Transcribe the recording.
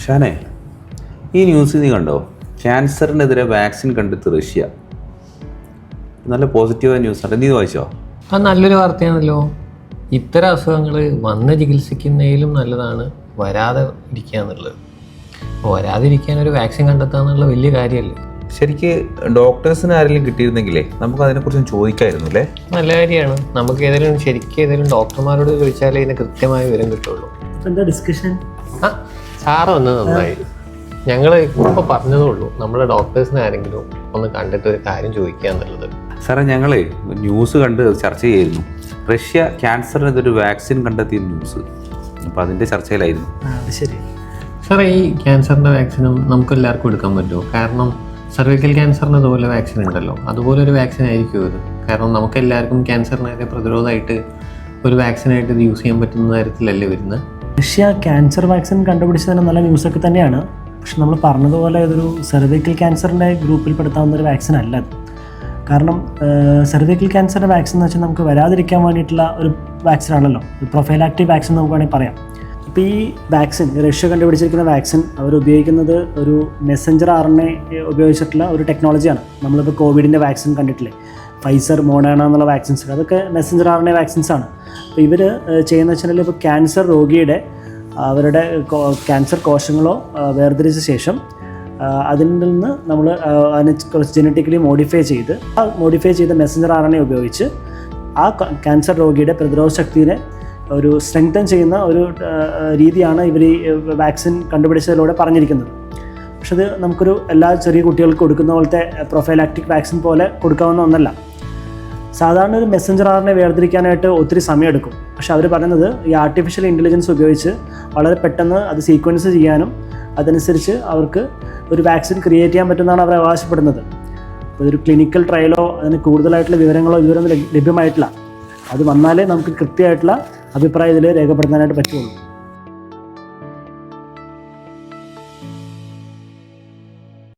ഷാനെ, ഈ ന്യൂസ് നീ കണ്ടോ? ക്യാൻസറിനെതിരെ വാക്സിൻ കണ്ടെത്തി റഷ്യ. നല്ല പോസിറ്റീവായ ന്യൂസാണ്. നീ വായിച്ചോ? അത് നല്ലൊരു വാർത്തയാണല്ലോ. ഇത്തരം അസുഖങ്ങൾ വന്ന് ചികിത്സിക്കുന്നതിലും നല്ലതാണ് വരാതെ ഇരിക്കുക എന്നുള്ളത്. വരാതിരിക്കാൻ ഒരു വാക്സിൻ കണ്ടെത്തുക എന്നുള്ള വലിയ കാര്യമല്ലേ. ശരിക്ക് ഡോക്ടേഴ്സിന് ആരെങ്കിലും കിട്ടിയിരുന്നെങ്കിലേ നമുക്ക് അതിനെക്കുറിച്ച് ചോദിക്കായിരുന്നു അല്ലേ? നല്ല കാര്യമാണ്. നമുക്ക് ഏതെങ്കിലും ഡോക്ടർമാരോട് ചോദിച്ചാലേ ഇതിന് കൃത്യമായ വിവരം കിട്ടുള്ളൂ. എന്താ ഡിസ്കഷൻ? സാറ് വന്നത് നന്നായി. ഞങ്ങൾ ഇപ്പോൾ പറഞ്ഞതേ ഉള്ളൂ, നമ്മുടെ ഡോക്ടേഴ്സിനെ ആരെങ്കിലും ഒന്ന് കണ്ടിട്ട് ഒരു കാര്യം ചോദിക്കുക എന്നുള്ളത്. സാറേ, ഞങ്ങളെ ന്യൂസ് കണ്ട് ചർച്ച ചെയ്യായിരുന്നു. റഷ്യ ക്യാൻസറിനെതിരെ വാക്സിൻ കണ്ടെത്തിയ ന്യൂസ്. അപ്പം അതിൻ്റെ ചർച്ചയിലായിരുന്നു. ശരി സാറേ, ഈ ക്യാൻസറിൻ്റെ വാക്സിനും നമുക്ക് എല്ലാവർക്കും എടുക്കാൻ പറ്റുമോ? കാരണം സർവൈക്കൽ ക്യാൻസറിന് അതുപോലെ വാക്സിൻ ഉണ്ടല്ലോ, അതുപോലെ ഒരു വാക്സിൻ ആയിരിക്കും ഇത്. കാരണം നമുക്ക് എല്ലാവർക്കും ക്യാൻസറിനെതിരെ പ്രതിരോധമായിട്ട് ഒരു വാക്സിനായിട്ട് ഇത് യൂസ് ചെയ്യാൻ പറ്റുന്ന തരത്തിലല്ലേ വരുന്നത്. റഷ്യ ക്യാൻസർ വാക്സിൻ കണ്ടുപിടിച്ചതിന് നല്ല ന്യൂസൊക്കെ തന്നെയാണ്. പക്ഷെ നമ്മൾ പറഞ്ഞതുപോലെ ഇതൊരു സെർവൈക്കൽ ക്യാൻസറിൻ്റെ ഗ്രൂപ്പിൽ പെടുത്താവുന്ന ഒരു വാക്സിൻ അല്ല അത്. കാരണം സെർവൈക്കൽ ക്യാൻസറിൻ്റെ വാക്സിൻ എന്ന് വെച്ചാൽ നമുക്ക് വരാതിരിക്കാൻ വേണ്ടിയിട്ടുള്ള ഒരു വാക്സിനാണല്ലോ, പ്രൊഫൈലാക്റ്റീവ് വാക്സിൻ നമുക്ക് വേണമെങ്കിൽ പറയാം. ഇപ്പോൾ ഈ വാക്സിൻ, റഷ്യ കണ്ടുപിടിച്ചിരിക്കുന്ന വാക്സിൻ അവർ ഉപയോഗിക്കുന്നത് ഒരു മെസ്സഞ്ചർ RNA ഉപയോഗിച്ചിട്ടുള്ള ഒരു ടെക്നോളജിയാണ്. നമ്മളിപ്പോൾ കോവിഡിൻ്റെ വാക്സിൻ കണ്ടിട്ടില്ലേ, ഫൈസർ, മോഡേണ എന്നുള്ള വാക്സിൻസ്, അതൊക്കെ മെസ്സഞ്ചർ RNA വാക്സിൻസ് ആണ്. അപ്പോൾ ഇവർ ചെയ്യുന്ന വെച്ചാൽ ഇപ്പോൾ ക്യാൻസർ രോഗിയുടെ അവരുടെ ക്യാൻസർ കോശങ്ങളോ വേർതിരിച്ച ശേഷം അതിൽ നിന്ന് നമ്മൾ അതിനെ കുറച്ച് ജനറ്റിക്കലി മോഡിഫൈ ചെയ്ത മെസ്സഞ്ചർ RNA ഉപയോഗിച്ച് ആ ക്യാൻസർ രോഗിയുടെ പ്രതിരോധ ശക്തിയെ ഒരു സ്ട്രെങ്തൻ ചെയ്യുന്ന ഒരു രീതിയാണ് ഇവർ ഈ വാക്സിൻ കണ്ടുപിടിച്ചതിലൂടെ പറഞ്ഞിരിക്കുന്നത്. പക്ഷെ അത് നമുക്കൊരു എല്ലാ ചെറിയ കുട്ടികൾക്ക് കൊടുക്കുന്ന പോലത്തെ പ്രൊഫൈലാക്റ്റിക് വാക്സിൻ പോലെ കൊടുക്കാവുന്ന ഒന്നല്ല. സാധാരണ ഒരു മെസ്സഞ്ചർ RNA വേർതിരിക്കാനായിട്ട് ഒത്തിരി സമയമെടുക്കും. പക്ഷെ അവർ പറയുന്നത് ഈ ആർട്ടിഫിഷ്യൽ ഇൻ്റലിജൻസ് ഉപയോഗിച്ച് വളരെ പെട്ടെന്ന് അത് സീക്വൻസ് ചെയ്യാനും അതനുസരിച്ച് അവർക്ക് ഒരു വാക്സിൻ ക്രിയേറ്റ് ചെയ്യാൻ പറ്റുമെന്നാണ് അവർ അവകാശപ്പെടുന്നത്. അപ്പോൾ ഇതൊരു ക്ലിനിക്കൽ ട്രയലോ അതിന് കൂടുതലായിട്ടുള്ള വിവരങ്ങളോ ഇതുവരെ ലഭ്യമായിട്ടില്ല. അത് വന്നാലേ നമുക്ക് കൃത്യമായിട്ടുള്ള അഭിപ്രായം ഇതിൽ രേഖപ്പെടുത്താനായിട്ട് പറ്റുള്ളൂ.